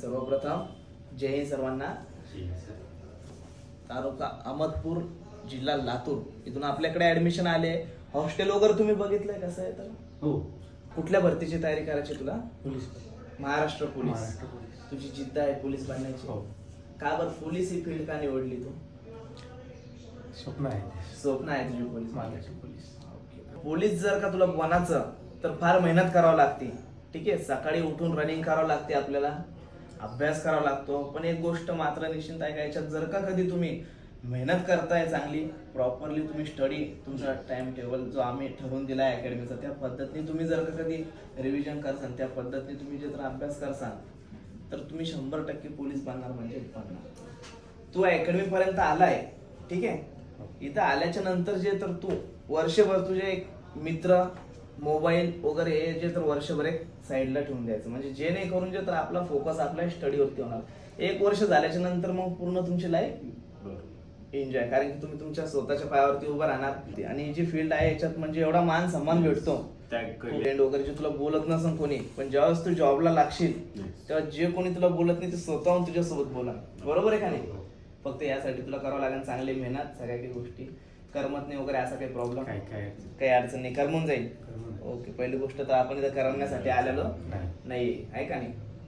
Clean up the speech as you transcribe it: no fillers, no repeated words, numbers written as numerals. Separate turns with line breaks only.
सर्वप्रथम जय हिंद सर्वांना. तालुका अहमदपूर, जिल्हा लातूर, इथून आपल्याकडे ऍडमिशन आले. हॉस्टेल वगैरे तुम्ही बघितलंय कसं आहे तर?
हो.
कुठल्या भरतीची तयारी करायची तुला?
पोलीस.
महाराष्ट्र पोलीस. तुझी जिद्द आहे पोलीस बनण्याची?
हो.
का बरं पोलीस ही फील्ड का निवडली तू?
स्वप्न आहे.
स्वप्न आहे तुझी पोलीस
महाराष्ट्र
बनण्याची?
पोलीस.
पोलीस जर का तुला बनायचं तर फार मेहनत करावी लागते. ठीक आहे, सकाळी उठून रनिंग करावं लागते, आपल्याला अभ्यास करावा लागतो. पण एक गोष्ट मात्र निश्चित आहे का, याच्यात जर का कधी तुम्ही मेहनत करताय चांगली, प्रॉपरली तुम्ही स्टडी, तुमचा टाइम टेबल जो आम्ही ठरवून दिला आहे अकॅडमीचा, त्या पद्धतीने तुम्ही जर का कधी रिव्हिजन करसाल, त्या पद्धतीने तुम्ही जर अभ्यास करसाल तर तुम्ही 100% पोलीस बनणार म्हणजे बनणार. तू अकॅडमी पर्यंत आलाय, ठीक आहे. इथं आल्याच्या नंतर जे तर तू वर्षभर तुझे एक मित्र, मोबाईल वगैरे हे जे तर वर्षभर एक साईडला ठेवून द्यायचं, म्हणजे जे नाही करून जे तर आपला फोकस आपल्या स्टडीवरती होणार. 1 वर्ष झाल्याच्या नंतर मग पूर्ण तुमची लाईफ एन्जॉय, कारण की तुम्ही तुमच्या स्वतःच्या पायावरती उभं राहणार. आणि जी फील्ड आहे याच्यात म्हणजे एवढा मान सन्मान भेटतो. फ्रेंड वगैरे जे तुला बोलत नसन कोणी, पण ज्यावेळेस तू जॉबला लागशील तेव्हा जे कोणी तुला बोलत नाही ते स्वतःहून तुझ्यासोबत बोला. बरोबर आहे का नाही? फक्त यासाठी तुला करावं लागेल चांगली मेहनत, सगळ्या काही गोष्टी करमत नाही वगैरे असा काही प्रॉब्लेम काही अडचण नाही, करमून जाईल. ओके, पहिली गोष्ट तर आपण इथं करण्यासाठी आलेलो नाही, आहे का नाही?